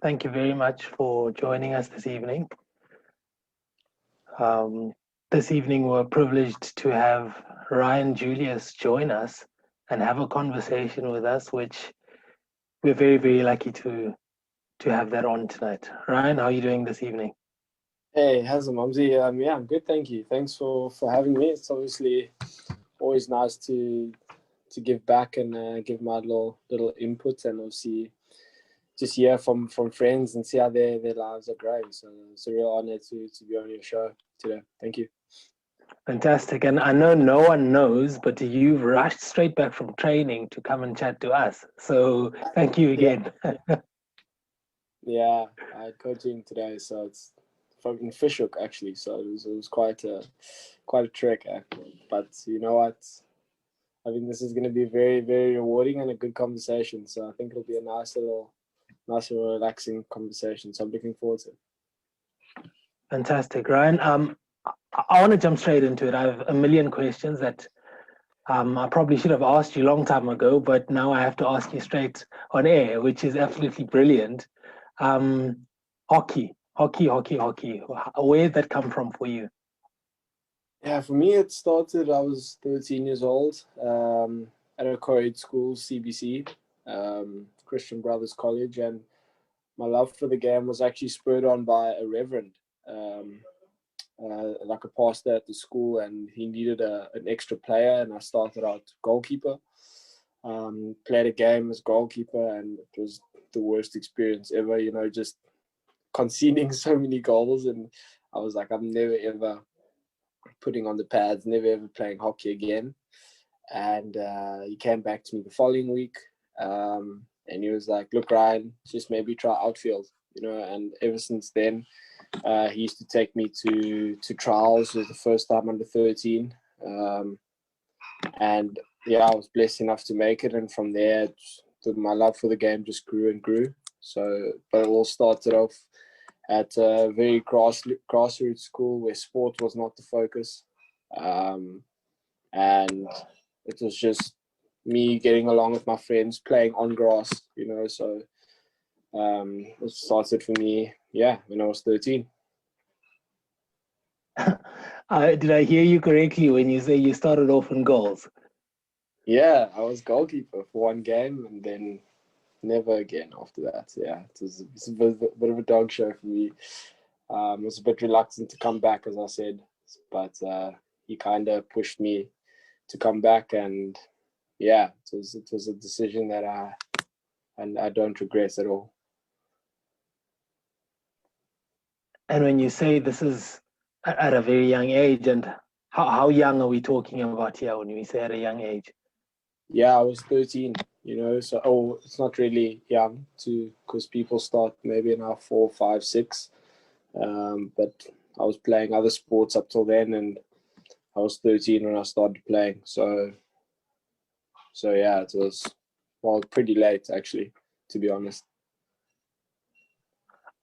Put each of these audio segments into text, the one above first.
Thank you very much for joining us this evening. This evening, we're privileged to have Ryan Julius join us and have a conversation with us, which we're very, very lucky to have that on tonight. Ryan, how are you doing this evening? Hey, how's it, Mumsy? Yeah, I'm good, thank you. Thanks for having me. It's obviously always nice to give back and give my little input, and obviously just hear from friends and see how their lives are growing. So it's a real honor to be on your show today. Thank you. Fantastic. And I know no one knows, but you've rushed straight back from training to come and chat to us. So thank you again. Yeah, I had coaching today, so it's from Fishhook actually. So it was quite a trek. But you know what? I think this is going to be very, very rewarding and a good conversation. So I think it'll be a nice little relaxing conversation. So I'm looking forward to it. Fantastic, Ryan. I want to jump straight into it. I have a million questions that I probably should have asked you a long time ago, but now I have to ask you straight on air, which is absolutely brilliant. Hockey. Where did that come from for you? Yeah, for me, it started, I was 13 years old at a co-ed school, CBC, Christian Brothers College, and my love for the game was actually spurred on by a reverend, like a pastor at the school, and he needed an extra player, and I started out goalkeeper. Played a game as goalkeeper, and it was the worst experience ever, just conceding so many goals, and I was like, I'm never ever putting on the pads, never ever playing hockey again. And he came back to me the following week, and he was like, look, Ryan, just maybe try outfield, and ever since then, he used to take me to trials. It was the first time under 13. And yeah, I was blessed enough to make it. And from there, my love for the game just grew and grew. So, but it all started off at a very grassroots school where sport was not the focus. And it was just me getting along with my friends, playing on grass, so it started for me, when I was 13. Did I hear you correctly when you say you started off in goals? Yeah, I was goalkeeper for one game and then never again after that. Yeah, it's a bit of a dog show for me. I was a bit reluctant to come back, as I said, but he kind of pushed me to come back, and yeah, it was a decision that I don't regret at all. And when you say this is at a very young age, and how young are we talking about here when we say at a young age? Yeah, I was 13, so it's not really young because people start maybe now 4, 5, 6. But I was playing other sports up till then, and I was 13 when I started playing. So yeah, it was pretty late actually, to be honest.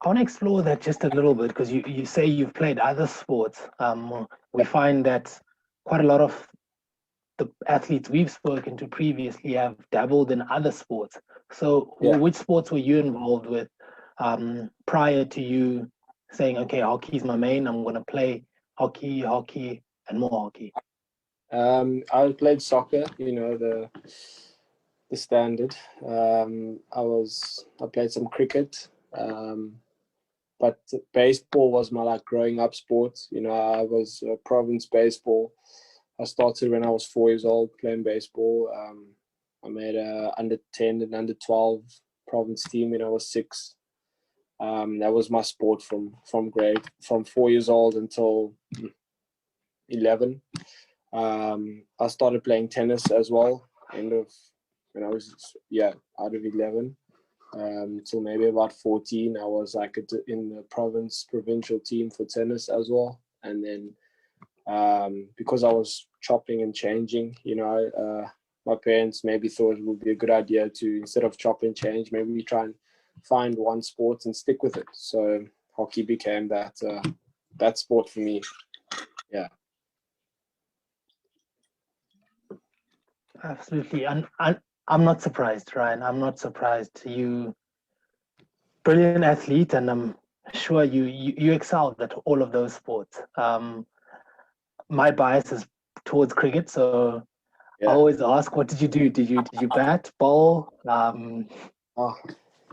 I want to explore that just a little bit because you say you've played other sports. We find that quite a lot of the athletes we've spoken to previously have dabbled in other sports. So which sports were you involved with prior to you saying, okay, hockey is my main, I'm going to play hockey, and more hockey? I played soccer, the standard. I played some cricket, but baseball was my growing up sport. I was province baseball. I started when I was 4 years old playing baseball. I made a under 10 and under 12 province team when I was 6. That was my sport from 4 years old until 11. I started playing tennis as well. When I was out of 11 until maybe about 14. I was in the provincial team for tennis as well, and then because I was chopping and changing, my parents maybe thought it would be a good idea to, instead of chop and change, maybe we try and find one sport and stick with it. So hockey became that sport for me. Yeah. Absolutely. And I'm not surprised, Ryan. I'm not surprised. You brilliant athlete, and I'm sure you excelled at all of those sports. My bias is towards cricket, so I Yeah. always ask, what did you do? Did you bat, bowl? Oh,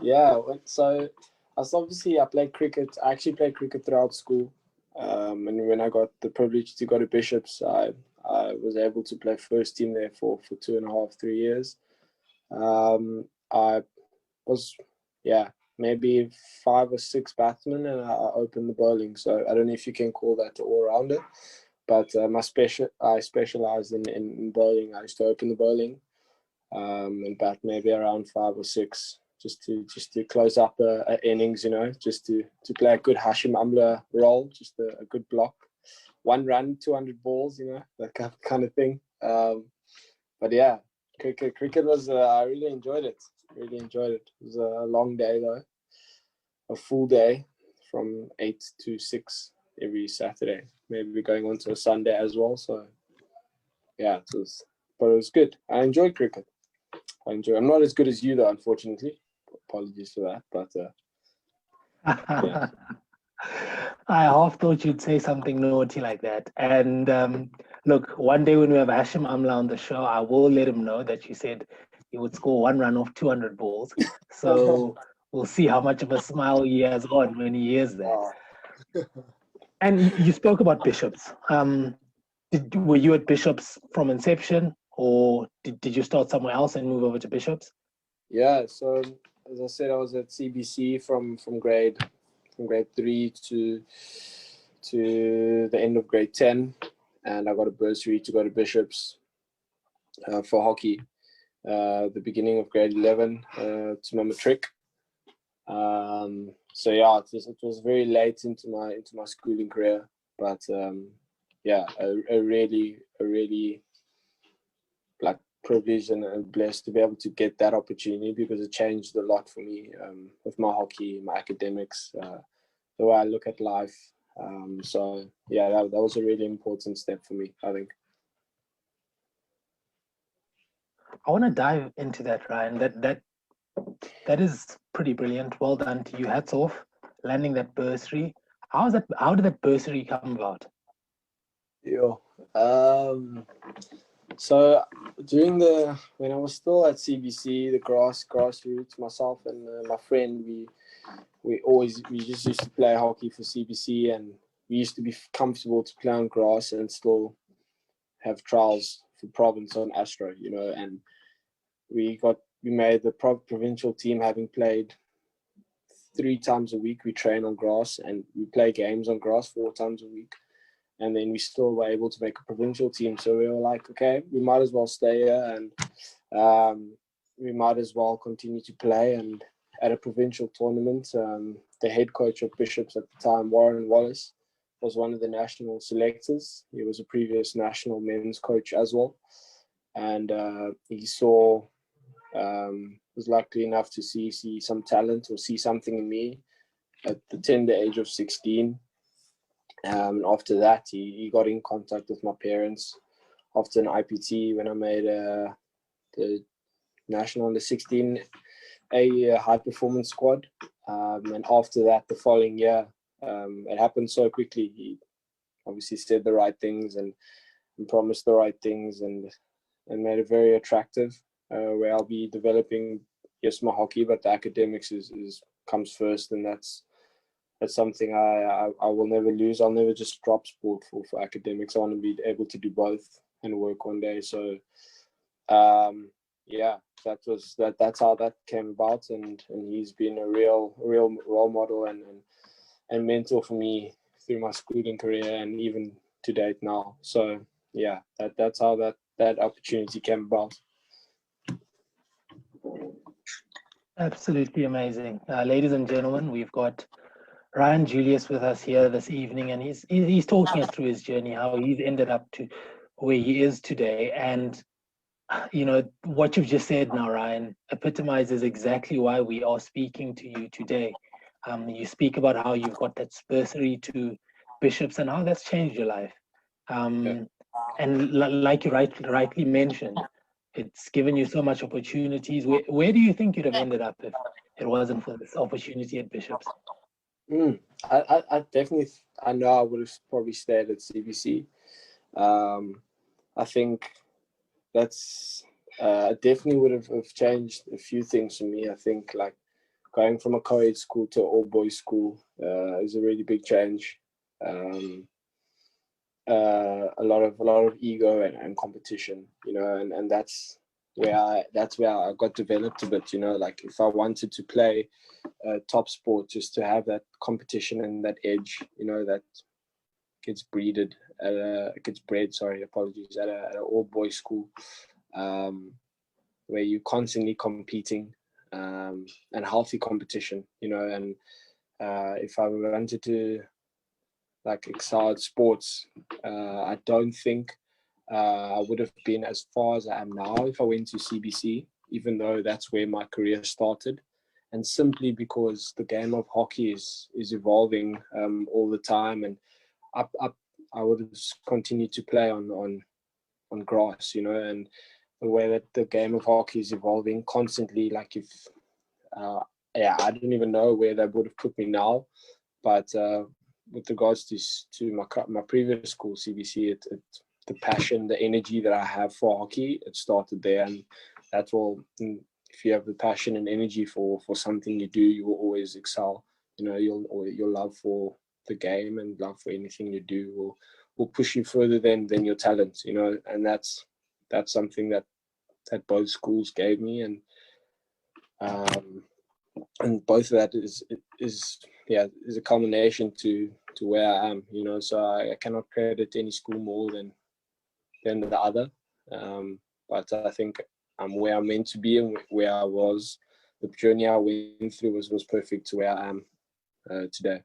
yeah. So I played cricket. I actually played cricket throughout school. And when I got the privilege to go to Bishops, I was able to play first team there for 2.5, 3 years. I was, yeah, maybe 5 or 6 batsmen, and I opened the bowling. So I don't know if you can call that all rounder, but I specialized in bowling. I used to open the bowling, and bat maybe around 5 or 6, just to close up a innings, just to play a good Hashim Amla role, just a good block, 1 run, 200 balls, that kind of thing. But yeah, cricket was I really enjoyed it. Really enjoyed it. It was a long day though, a full day from 8 to 6 every Saturday, maybe going on to a Sunday as well. So yeah, but it was good. I enjoyed cricket. I'm not as good as you though, unfortunately. Apologies for that, but yeah. I half thought you'd say something naughty like that. And look, one day when we have Hashim Amla on the show, I will let him know that you said he would score 1 run off 200 balls. So we'll see how much of a smile he has on when he hears that. And you spoke about Bishops. Were you at Bishops from inception, or did you start somewhere else and move over to Bishops? Yeah, so as I said, I was at CBC from grade 3 to the end of grade 10, and I got a bursary to go to Bishops for hockey. The beginning of grade 11 to my matric. So yeah, it was very late into my schooling career, but yeah, a really like privileged and blessed to be able to get that opportunity, because it changed a lot for me with my hockey, my academics, the way I look at life. So yeah, that was a really important step for me, I think. I want to dive into that, Ryan. That is pretty brilliant. Well done to you. Hats off, landing that bursary. How did that bursary come about? Yeah. So when I was still at CBC, the grassroots, myself and my friend, we just used to play hockey for CBC, and we used to be comfortable to play on grass and still have trials for province on Astro, and we made the provincial team, having played 3 times a week. We train on grass and we play games on grass 4 times a week. And then we still were able to make a provincial team. So we were like, okay, we might as well stay here, and we might as well continue to play. And at a provincial tournament, the head coach of Bishops at the time, Warren Wallace, was one of the national selectors. He was a previous national men's coach as well. And he was lucky enough to see some talent, or see something in me at the tender age of 16. After that, he got in contact with my parents after an IPT when I made the national under 16 a high performance squad. And after that, the following year, it happened so quickly. He obviously said the right things and promised the right things, and made it very attractive, where I'll be developing, yes, my hockey, but the academics comes first, and that's something I will never lose. I'll never just drop sport for academics. I want to be able to do both and work one day. So yeah, that's how that came about, and he's been a real role model and mentor for me through my schooling career and even to date now. So yeah, that's how that opportunity came about. Absolutely amazing. Ladies and gentlemen, we've got Ryan Julius with us here this evening, and he's talking us through his journey, how he's ended up to where he is today. And what you've just said now, Ryan, epitomizes exactly why we are speaking to you today. You speak about how you've got that bursary to Bishops and how that's changed your life. And like you rightly mentioned, it's given you so much opportunities. Where do you think you'd have ended up it wasn't for this opportunity at Bishops? I definitely, I know I would have probably stayed at CBC. I think that's definitely would have changed a few things for me. I think like going from a co-ed school to an all-boys school is a really big change. A lot of ego and competition, you know, and that's where I got developed a bit, you know. Like if I wanted to play top sport, just to have that competition and that edge, you know, that gets bred at an all boys school, where you're constantly competing, and healthy competition, you know. And if I wanted to like excel at sports, I don't think I would have been as far as I am now if I went to CBC, even though that's where my career started. And simply because the game of hockey is evolving all the time, and I would have continued to play on grass, you know. And the way that the game of hockey is evolving constantly, like if I don't even know where they would have put me now, but with regards to my previous school, CBC, the passion, the energy that I have for hockey, it started there. And that's all. If you have the passion and energy for something you do, you will always excel. You know, your love for the game and love for anything you do will push you further than your talent, you know. And that's something that both schools gave me, and both of that is a culmination to where I am, you know. So I cannot credit any school more than the other, but I think I'm where I'm meant to be, and where I was. The journey I went through was perfect to where I am today.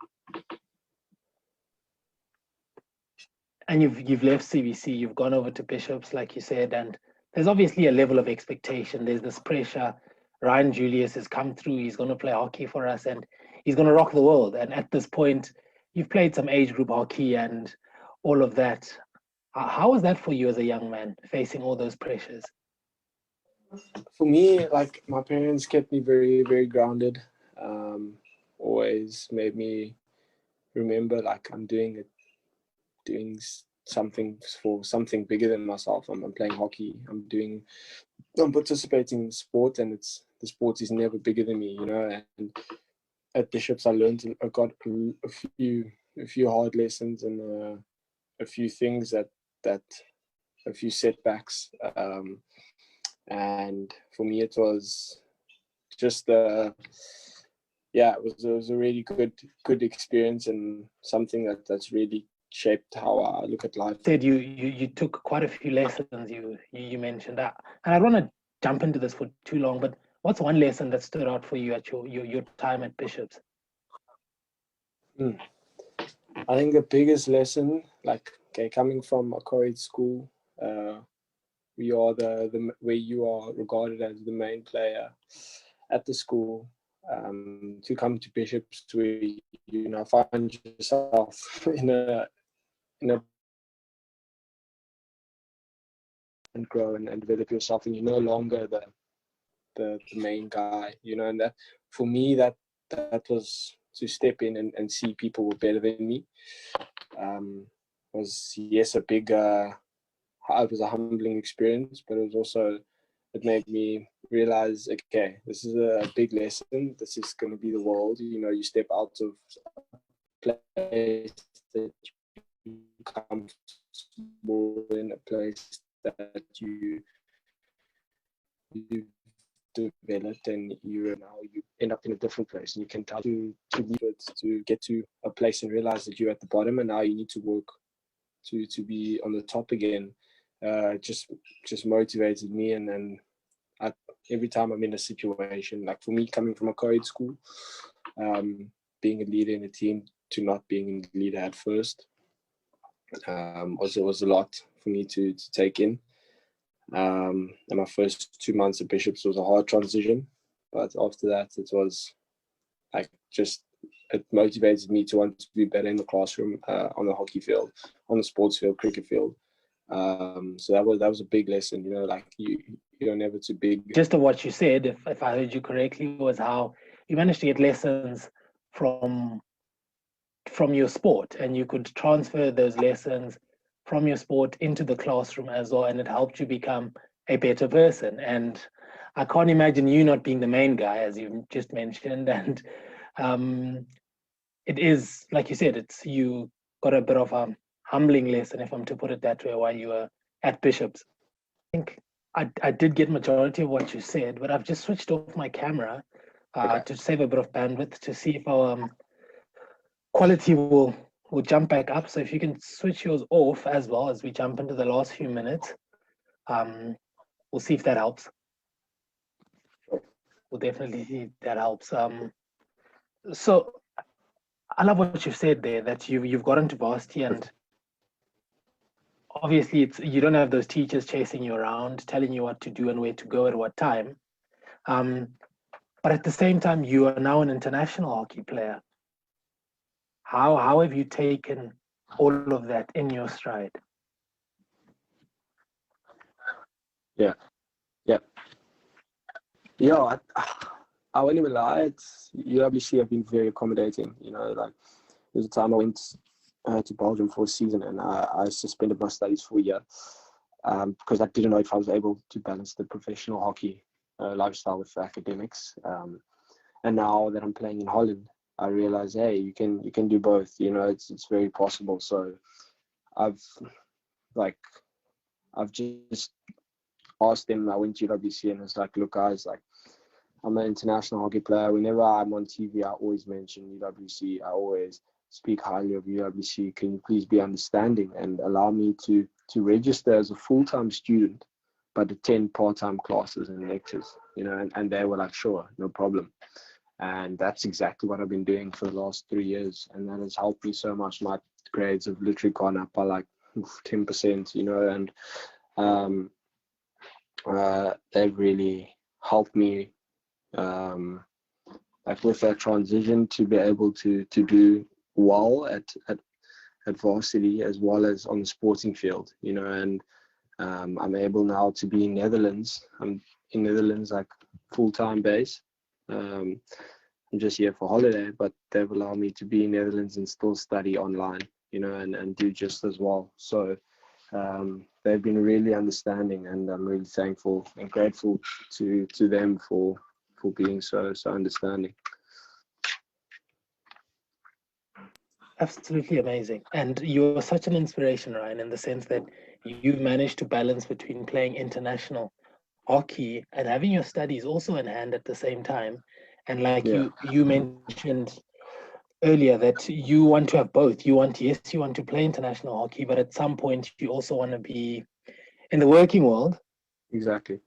And you've left CBC, you've gone over to Bishops, like you said, and there's obviously a level of expectation. There's this pressure. Ryan Julius has come through. He's going to play hockey for us, and he's going to rock the world. And at this point, you've played some age group hockey and all of that. How was that for you as a young man, facing all those pressures? For me, like, my parents kept me very, very grounded. Always made me remember, like, I'm doing something for something bigger than myself. I'm playing hockey. I'm participating in sport, and the sport is never bigger than me, you know. And at Bishops, I got a few hard lessons, and a few things that a few setbacks. And for me, it was just it was a really good experience, and something that's really shaped how I look at life. You took quite a few lessons. You mentioned that, and I don't want to jump into this for too long, but what's one lesson that stood out for you at your time at Bishops? I think the biggest lesson, like, coming from a co-ed school, we are the where you are regarded as the main player at the school. To come to Bishops, where you know find yourself in a and grow and develop yourself, and you're no longer the main guy, you know. And that, for me, that was to step in and see people were better than me. Was, yes, a big it was a humbling experience, but it made me realize, okay, this is a big lesson. This is going to be the world. You know, you step out of a place that you comfortable in, a place that you developed, and you end up in a different place, and you can tell to leave it, to get to a place and realize that you're at the bottom, and now you need to work to be on the top again. Just motivated me, and then every time I'm in a situation, like for me, coming from a co-ed school, being a leader in a team to not being a leader at first, was a lot for me to take in. And my first 2 months at Bishops was a hard transition, but after that, it was like it motivated me to want to be better in the classroom, on the hockey field, on the sports field, cricket field. So that was a big lesson, you know, like you're never too big. Just of what you said, if I heard you correctly, was how managed to get lessons from your sport, and you could transfer those lessons from your sport into the classroom as well, and it helped you become a better person. And I can't imagine you not being the main guy, as you just mentioned. And it is, like you said, you got a bit of a humbling lesson, if I'm to put it that way, while you were at Bishop's. I think I did get majority of what you said, but I've just switched off my camera to save a bit of bandwidth, to see if our quality will jump back up. So if you can switch yours off as well as we jump into the last few minutes, we'll see if that helps. We'll definitely see if that helps. So I love what you've said there, that you've got into varsity, and obviously you don't have those teachers chasing you around, telling you what to do and where to go at what time. But at the same time, you are now an international hockey player. How have you taken all of that in your stride? Yeah. I won't even lie. UWC have been very accommodating. You know, like there's a time I went to Belgium for a season, and I suspended my studies for a year because I didn't know if I was able to balance the professional hockey lifestyle with academics. And now that I'm playing in Holland, I realize, hey, you can do both. You know, it's very possible. So I've just asked them. I went to UWC and it's like, look, guys, like I'm an international hockey player. Whenever I'm on TV, I always mention UWC. I always speak highly of UWC. Can you please be understanding and allow me to register as a full-time student, but attend part-time classes and lectures? You know, and they were like, sure, no problem. And that's exactly what I've been doing for the last 3 years. And that has helped me so much. My grades have literally gone up by like 10%, you know, and they've really helped me like with that transition to be able to do well at varsity as well as on the sporting field, you know. And I'm able now to be in Netherlands. I'm in Netherlands like full-time base. I'm just here for holiday, but they've allowed me to be in Netherlands and still study online, you know, and do just as well. So they've been really understanding, and I'm really thankful and grateful to them for being so understanding. Absolutely amazing. And you're such an inspiration, Ryan, in the sense that you've managed to balance between playing international hockey and having your studies also in hand at the same time. And like you mentioned earlier, that you want to have both. You want to play international hockey, but at some point you also want to be in the working world. Exactly.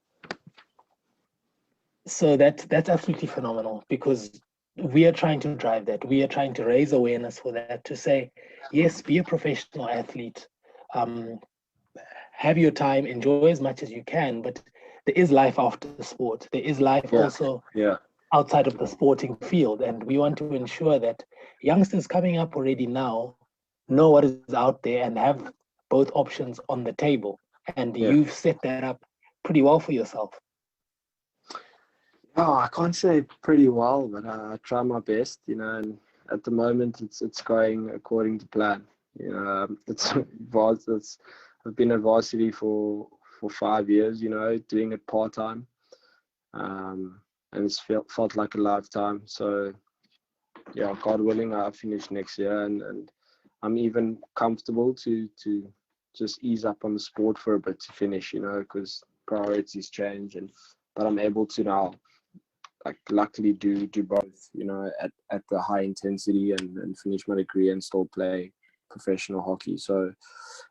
So that's absolutely phenomenal, because we are trying to drive that. We are trying to raise awareness for that, to say, yes, be a professional athlete, have your time, enjoy as much as you can, but there is life after the sport. There is life also outside of the sporting field. And we want to ensure that youngsters coming up already now know what is out there and have both options on the table. And you've set that up pretty well for yourself. Oh, I can't say pretty well, but I try my best, you know, and at the moment it's going according to plan. You know, I've been at varsity for 5 years, you know, doing it part-time. And it's felt like a lifetime. So yeah, God willing, I'll finish next year, and I'm even comfortable to just ease up on the sport for a bit to finish, you know, because priorities change, but I'm able to now, like, luckily do both, you know, at the high intensity and finish my degree and still play professional hockey. So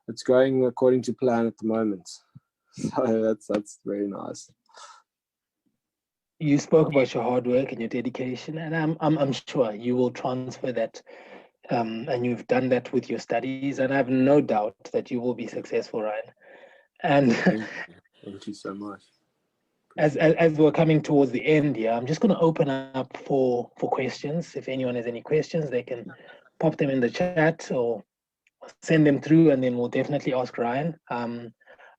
it's going according to plan at the moment. So that's very nice. You spoke about your hard work and your dedication, and I'm sure you will transfer that, and you've done that with your studies, and I have no doubt that you will be successful, Ryan. And thank you so much. As we're coming towards the end here, I'm just going to open up for questions. If anyone has any questions, they can pop them in the chat or send them through, and then we'll definitely ask Ryan.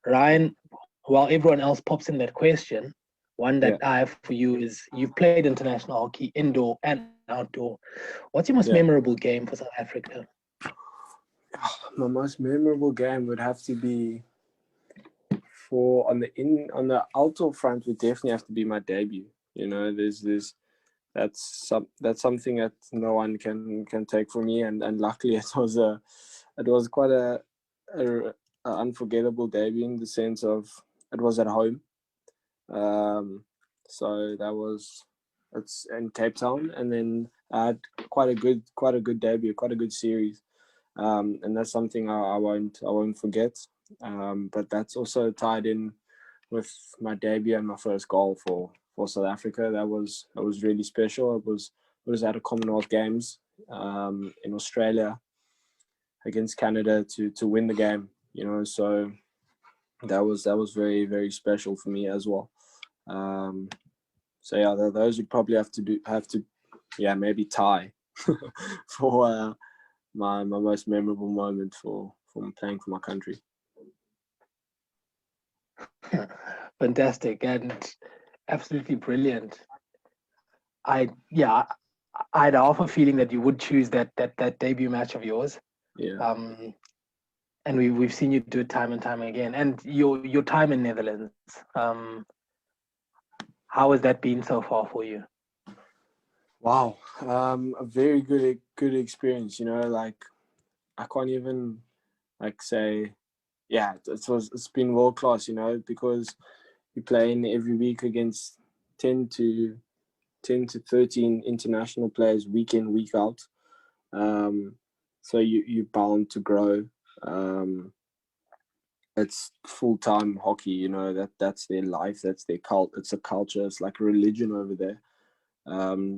Ryan, while everyone else pops in that question, One that I have for you is you've played international hockey indoor and outdoor. What's your most memorable game for South Africa? My most memorable game would have to be on the outdoor front would definitely have to be my debut. You know, that's something that no one can take from me, and luckily it was quite a unforgettable debut in the sense of it was at home. So it's in Cape Town, and then I had quite a good debut, quite a good series, and that's something I won't forget. But that's also tied in with my debut and my first goal for South Africa. That was really special. It was at a Commonwealth Games in Australia against Canada to win the game. You know, so that was very, very special for me as well. So yeah, those would probably have to maybe tie for my most memorable moment from playing for my country. Fantastic and absolutely brilliant. I had half a feeling that you would choose that debut match of yours. Yeah. And we've seen you do it time and time again. And your time in Netherlands, how has that been so far for you? Wow, a very good experience. You know, like I can't even say, yeah, it's been world class. You know, because you're playing every week against 10 to 13 international players week in, week out. So you're bound to grow. It's full-time hockey, you know, that's their life, that's their cult. It's a culture, it's like a religion over there.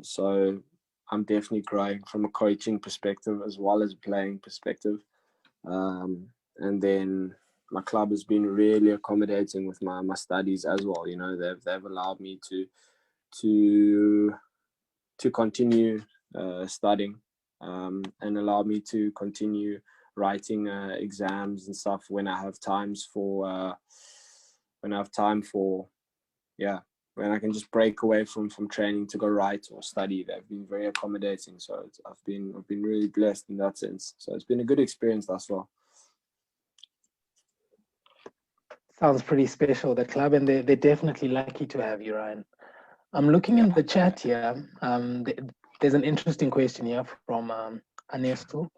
So I'm definitely growing from a coaching perspective as well as playing perspective. And then my club has been really accommodating with my studies as well. You know, they've allowed me to continue studying, and allow me to continue writing exams and stuff when I have time for when I can just break away from training to go write or study. They've been very accommodating, so I've been really blessed in that sense. So it's been a good experience thus far. Sounds pretty special, the club, and they're definitely lucky to have you, Ryan. I'm looking in the chat here. There's an interesting question here from Ernesto.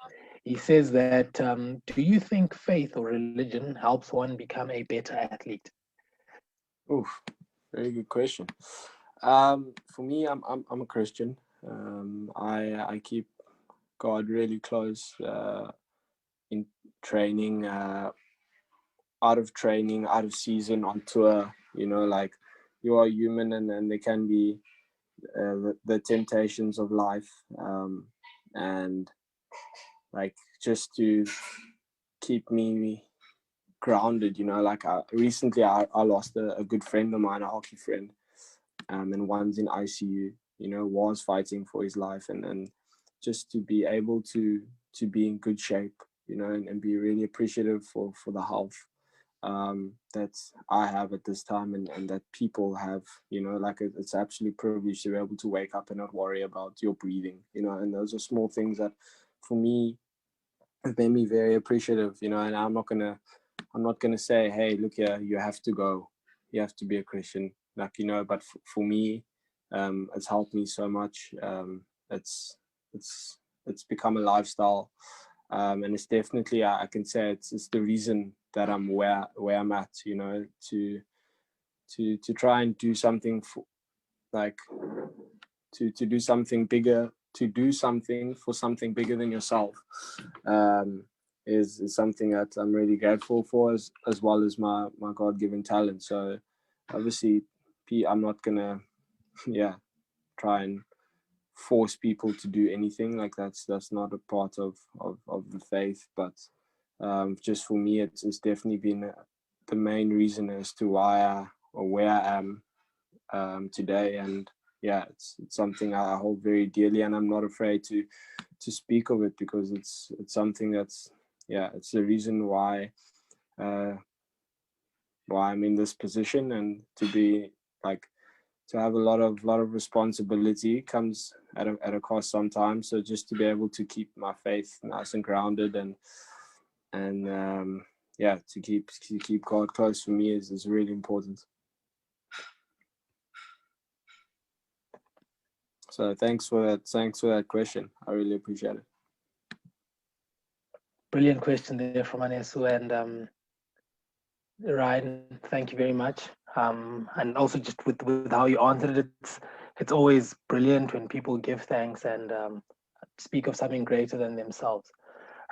He says that, do you think faith or religion helps one become a better athlete? Oof, very good question. For me, I'm a Christian. I keep God really close in training, out of season, on tour. You know, like you are human, and there can be the temptations of life, and like just to keep me grounded. You know, like recently I lost a good friend of mine, a hockey friend, and one's in ICU. You know, was fighting for his life, and just to be able to be in good shape, you know, and be really appreciative for the health that I have at this time, and that people have, you know, like it's absolutely privileged to be able to wake up and not worry about your breathing, you know, and those are small things that for me have made me very appreciative, you know. And I'm not gonna say, hey, look here, you have to be a Christian, like, you know, but for me, it's helped me so much. It's become a lifestyle, and it's definitely, I can say it's the reason that I'm where I'm at, you know, to try and do something for, like, to do something bigger, to do something for something bigger than yourself, is something that I'm really grateful for, as well as my God-given talent. So obviously I'm not gonna try and force people to do anything. Like that's not a part of the faith, but just for me, it's definitely been the main reason as to why where I am today. And yeah, it's something I hold very dearly, and I'm not afraid to speak of it, because it's something that's, it's the reason why I'm in this position, and to be like to have a lot of responsibility comes at a cost sometimes. So just to be able to keep my faith nice and grounded and yeah, to keep God close for me is really important. So thanks for that question. I really appreciate it. Brilliant question there from Anesu, and Ryan, thank you very much. And also just with how you answered it, it's always brilliant when people give thanks and speak of something greater than themselves.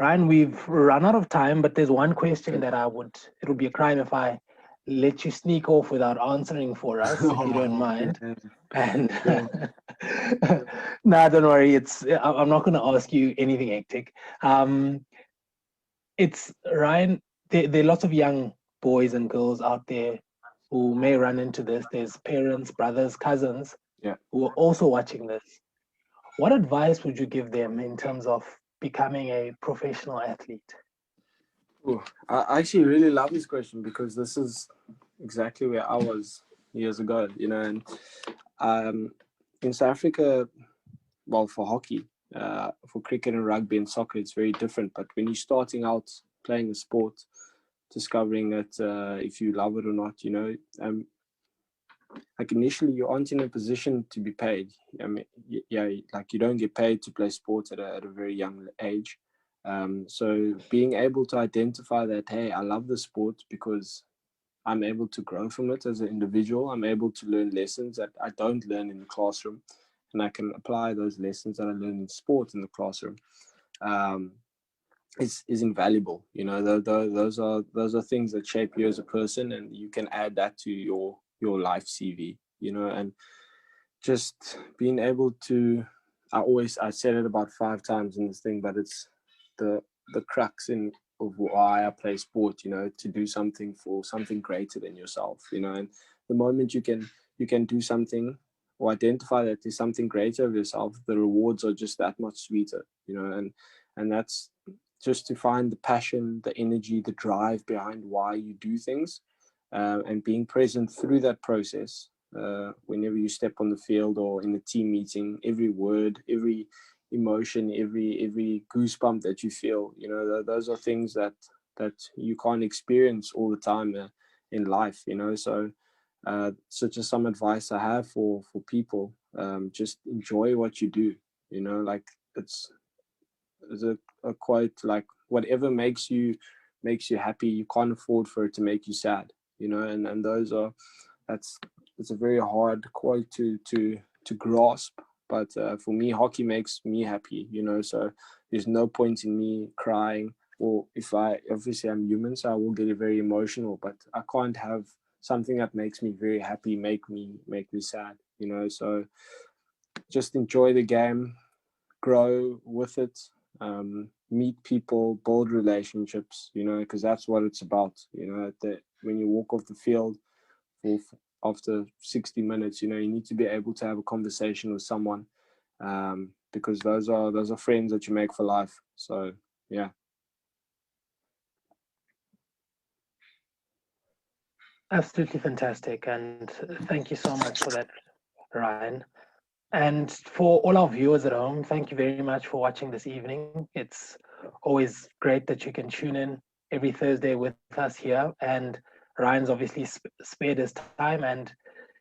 Ryan, we've run out of time, but there's one question that it would be a crime if I let you sneak off without answering for us, if you don't mind. Man. And Yeah. nah, don't worry. I'm not going to ask you anything hectic. It's Ryan. There are lots of young boys and girls out there who may run into this. There's parents, brothers, cousins, Yeah. who are also watching this. What advice would you give them in terms of becoming a professional athlete? Ooh, I actually really love this question because this is exactly where I was years ago, and in South Africa, well, for hockey, for cricket and rugby and soccer, it's very different. But when you're starting out playing a sport, discovering that if you love it or not, like initially you aren't in a position to be paid. I mean, yeah, like you don't get paid to play sports at a very young age. So being able to identify that, hey, I love the sport because I'm able to grow from it as an individual. I'm able to learn lessons that I don't learn in the classroom, and I can apply those lessons that I learn in sport in the classroom. Is invaluable. Those are things that shape you as a person, and you can add that to your life CV. And just being able to. I said it about 5 times in this thing, but it's the crux of why I play sport, to do something for something greater than yourself, and the moment you can do something or identify that there's something greater of yourself, the rewards are just that much sweeter, and that's just to find the passion, the energy, the drive behind why you do things, and being present through that process. Whenever you step on the field or in a team meeting, every word, every emotion, every goosebump that you feel, those are things that you can't experience all the time in life, so just some advice I have for people, just enjoy what you do, like it's a quote, like whatever makes you happy, you can't afford for it to make you sad, and it's a very hard quote to grasp. But for me, hockey makes me happy, so there's no point in me crying, or if obviously I'm human, so I will get very emotional, but I can't have something that makes me very happy make me sad, so just enjoy the game, grow with it, meet people, build relationships, because that's what it's about, when you walk off the field after 60 minutes, you need to be able to have a conversation with someone, because those are friends that you make for life. So yeah. Absolutely fantastic, and thank you so much for that, Ryan. And for all our viewers at home, thank you very much for watching this evening. It's always great that you can tune in every Thursday with us here. And Ryan's obviously spared his time and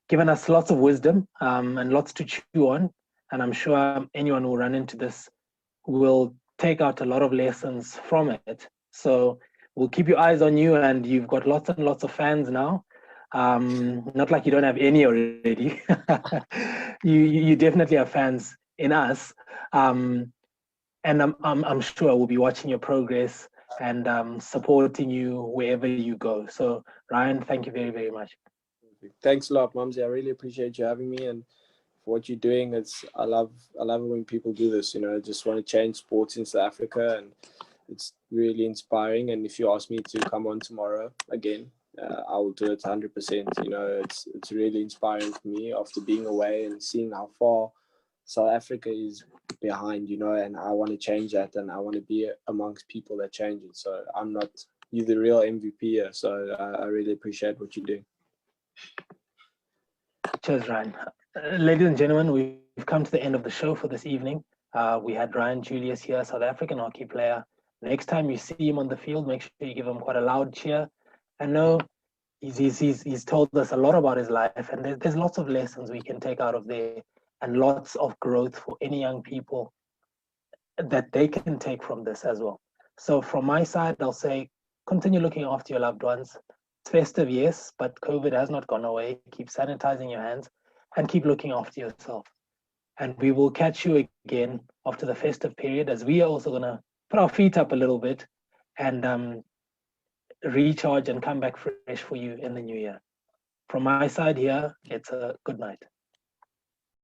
given us lots of wisdom, and lots to chew on. And I'm sure anyone who run into this will take out a lot of lessons from it. So we'll keep your eyes on you, and you've got lots and lots of fans now. Not like you don't have any already. you definitely have fans in us, and I'm sure we'll be watching your progress and supporting you wherever you go. So Ryan, thank you very, very much. Thanks a lot, Mumsy. I really appreciate you having me, and for what you're doing. I love it when people do this. Just want to change sports in South Africa, and it's really inspiring. And if you ask me to come on tomorrow again, I will do it 100%. It's really inspiring for me after being away and seeing how far South Africa is behind. And I want to change that, and I want to be amongst people that change it. So you're the real MVP here. So I really appreciate what you're doing. Cheers, Ryan. Ladies and gentlemen, we've come to the end of the show for this evening. We had Ryan Julius here, South African hockey player. Next time you see him on the field, make sure you give him quite a loud cheer. I know he's told us a lot about his life, and there's lots of lessons we can take out of there, and lots of growth for any young people that they can take from this as well. So from my side, I'll say continue looking after your loved ones. It's festive, yes, but COVID has not gone away. Keep sanitizing your hands and keep looking after yourself. And we will catch you again after the festive period, as we are also going to put our feet up a little bit and recharge and come back fresh for you in the new year. From my side here, it's a good night.